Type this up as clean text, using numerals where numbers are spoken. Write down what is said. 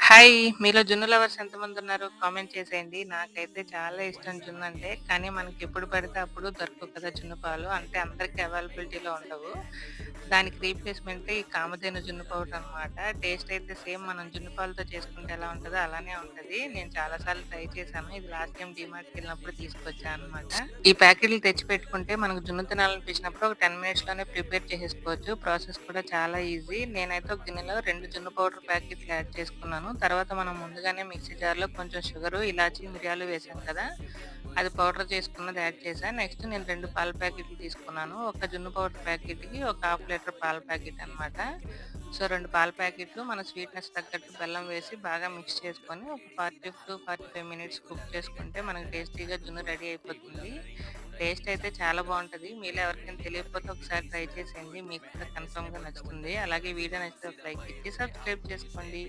Hi! మీలో జున్ను lovers ఎంతమందున్నారు? Comment చేసేయండి. నాకైతే చాలా ఇష్టం జున్నంటే. కానీ మనకెప్పుడు పడితే అప్పుడు దొరకవు కదా జున్ను పాలు. అంటే అందరికి అవైలబిలిటీలో ఉండవు. దానికి రీప్లేస్‌మెంటే ఈ కామధేను జున్ను పౌడర్ అనమాట. టేస్ట్ అయితే సేమ్ మనం జున్ను పాలతో చేసుకుంటే ఎలా ఉంటదో అలానే ఉంటది. నేను చాలా సార్లు ట్రై చేశాను. ఇది లాస్ట్ టైమ్ డీమార్ట్‌కెళ్ళినప్పుడు తీసుకొచ్చా అనమాట. ఈ ప్యాకెట్లు తెచ్చిపెట్టుకుంటే మనకు జున్ను తినాలనిపించినప్పుడు ఒక 10 మినిట్స్‌లోనే ప్రిపేర్ చేసేసుకోవచ్చు. ప్రాసెస్ కూడా చాలా ఈజీ. నేనైతే ఒక గిన్నెలో 2 జున్ను పౌడర్ ప్యాకెట్లు యాడ్ చేసుకున్నాను. తర్వాత మనం ముందుగానే మిక్సీ జార్‌లో కొంచెం షుగరు, ఇలాచి, మిరియాలు వేసాం కదా! అది పౌడర్ చేసుకున్నది యాడ్ చేశా. నెక్స్ట్ నేను 2 పాల ప్యాకెట్లు తీసుకున్నాను. ఒక జున్ను పౌడర్ ప్యాకెట్‌కి ఒక హాఫ్ లీటర్ పాల ప్యాకెట్ అనమాట. సో, 2 పాల ప్యాకెట్లు మన స్వీట్‌నెస్ తగ్గట్టు బెల్లం వేసి బాగా మిక్స్ చేసుకొని ఒక 40-45 మినిట్స్ కుక్ చేసుకుంటే మనకు టేస్టీగా జున్ను రెడీ అయిపోతుంది. టేస్ట్ అయితే చాలా బావుంటది. మీలో ఎవరికైనా తెలియకపోతే ఒకసారి ట్రై చేసేయండి. మీకు కూడా కన్ఫర్మ్‌గా నచ్చుతుంది. అలాగే వీడియో నచ్చితే ఒక లైక్ ఇచ్చి సబ్స్క్రైబ్ చేసుకోండి.